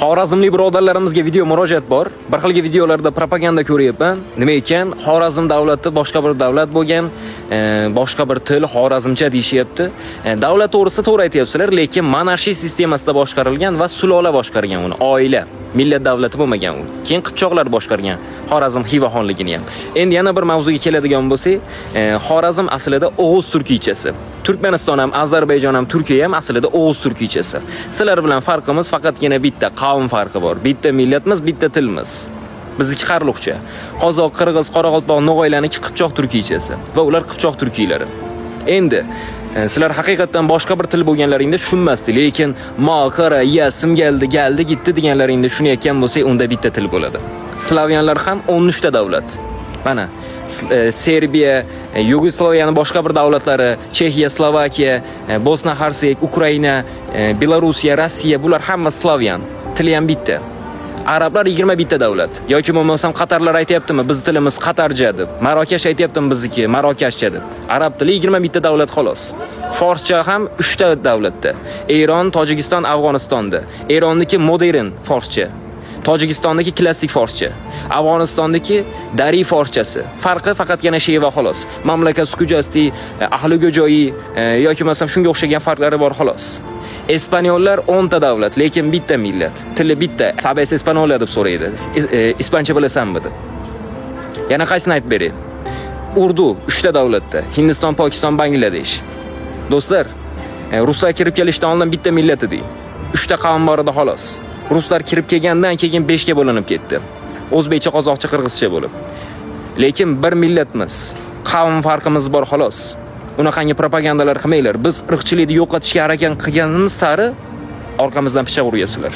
Xorazmli birodarlarimizga video murojaat bor. Bir xilgi videolarda propaganda ko'ryapman. Nima ekan? Xorazm davlati boshqa bir davlat bo'lgan, boshqa bir til, xorazmcha deyishyapti. Davlat to'g'risida to'g'ri aytyapsizlar, lekin monarxiya sistemasida boshqarilgan va sulola boshqargan uni, oila, millat davlati bo'lmagan u. Keyin Qipchoqlar boshqargan Xorazm Xiva xonligini ham. Endi yana bir mavzuga keladigan bo'lsak, Xorazm aslida O'g'iz turkiychasi. Turkmaniston ham, Ozarbayjon ham, Turkiya ham aslida O'g'iz turkiychasi. Sizlar bilan farqimiz faqatgina bitta, qavm farqi bor. Bitta millatimiz, bitta tilimiz. Bizniki qarluqcha. Qozoq, Qirg'iz, Qoraqalpoq, No'g'aylarniki Qipchoq turkiychasi va ular Qipchoq turkiylari. Endi sizlar haqiqatan boshqa bir til bo'lganlaringda tushunmasdi, lekin mo, qara, ya, simgaldi, galdi, gitdi deganlaringda tushunayotgan bo'lsak, unda bitta til bo'ladi. Slavyanlar ham 13 ta davlat. Mana Serbiya, Yugoslaviyaning boshqa bir davlatlari, Chexiya, Slovakiya, Bosna-Hersek, Ukraina, Belorussiya, Rossiya, bular hamma slavyan. Tili ham bitta. Arablar 21 ta davlat. Yoki bo'lmasam Qatarlar aytayaptimi, biz tilimiz Qatarcha deb. Marokash aytayaptimi bizniki Marokashcha deb. Arab tili 21 ta davlat xolos. Forscha ham 3 ta davlatda. Eron, Tojikiston, Afg'onistonda. Eronniki modern forscha. Tojikistondagi klassik forscha, Afg'onistondagi dari forschasi. Farqi faqatgina sheva xolos. Mamlakat sukujasti, ahliga joyi yoki masalan shunga o'xshagan farqlari bor xolos. Espanyollar 10 ta davlat, lekin bitta millat. Tili bitta. Sabes Espanola deb so'raydi. Ispancha bilasanmi deb. Yana qaysini aytib beray? Urdu 3 ta davlatda. Hindiston, Pokiston, Bangladesh. Do'stlar, ruslar kirib kelishdan oldin bitta millat edi. 3 ta qavm bor edi xolos. Ruslar kirib kelgandan keyin 5 ga bo'linib ketdi. O'zbekcha, qozoqcha, qirg'izcha bo'lib. Lekin bir millatmiz. Qavm farqimiz bor xolos. Unaqangi propagandalar qilmanglar. Biz irqchilikni yo'qotishga harakat qilganimiz sari orqamizdan pichoq uryapsizlar.